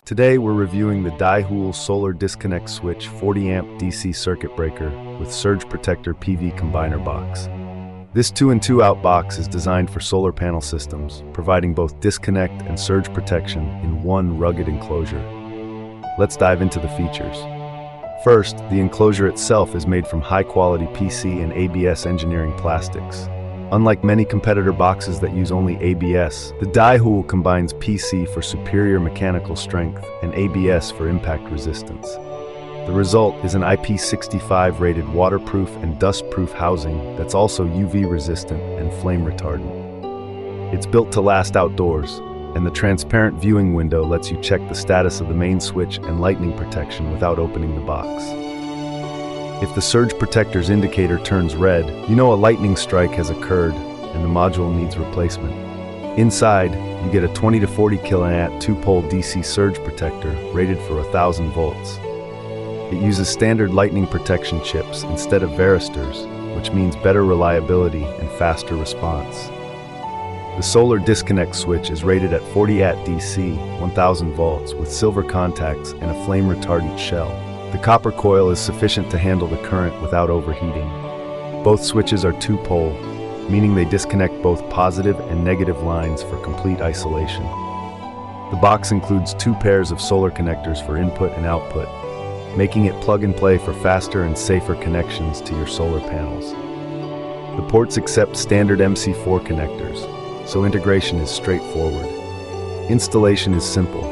Today we're reviewing the DIHOOL Solar Disconnect Switch 40 amp DC circuit breaker with surge protector PV combiner box. This 2-in-2 out box is designed for solar panel systems, providing both disconnect and surge protection in one rugged enclosure. Let's dive into the features. First, the enclosure itself is made from high-quality PC and ABS engineering plastics. Unlike many competitor boxes that use only ABS, the DIHOOL combines PC for superior mechanical strength and ABS for impact resistance. The result is an IP65 rated waterproof and dustproof housing that's also UV resistant and flame retardant. It's built to last outdoors, and the transparent viewing window lets you check the status of the main switch and lightning protection without opening the box. If the surge protector's indicator turns red, you know a lightning strike has occurred and the module needs replacement. Inside, you get a 20 to 40 kA 2-pole DC surge protector rated for 1000 volts. It uses standard lightning protection chips instead of varistors, which means better reliability and faster response. The solar disconnect switch is rated at 40 AT DC, 1000 volts with silver contacts and a flame retardant shell. The copper coil is sufficient to handle the current without overheating. Both switches are 2-pole, meaning they disconnect both positive and negative lines for complete isolation. The box includes 2 pairs of solar connectors for input and output, making it plug-and-play for faster and safer connections to your solar panels. The ports accept standard MC4 connectors, so integration is straightforward. Installation is simple.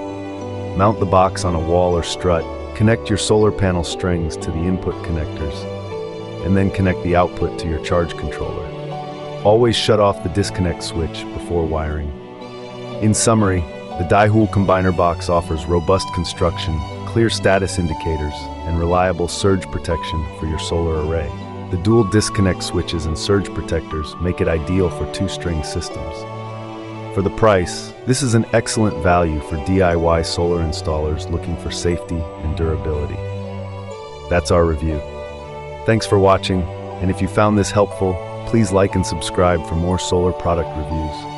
Mount the box on a wall or strut, connect your solar panel strings to the input connectors, and then connect the output to your charge controller. Always shut off the disconnect switch before wiring. In summary, the DIHOOL combiner box offers robust construction, clear status indicators, and reliable surge protection for your solar array. The dual disconnect switches and surge protectors make it ideal for 2-string systems. For the price, this is an excellent value for DIY solar installers looking for safety and durability. That's our review. Thanks for watching, and if you found this helpful, please like and subscribe for more solar product reviews.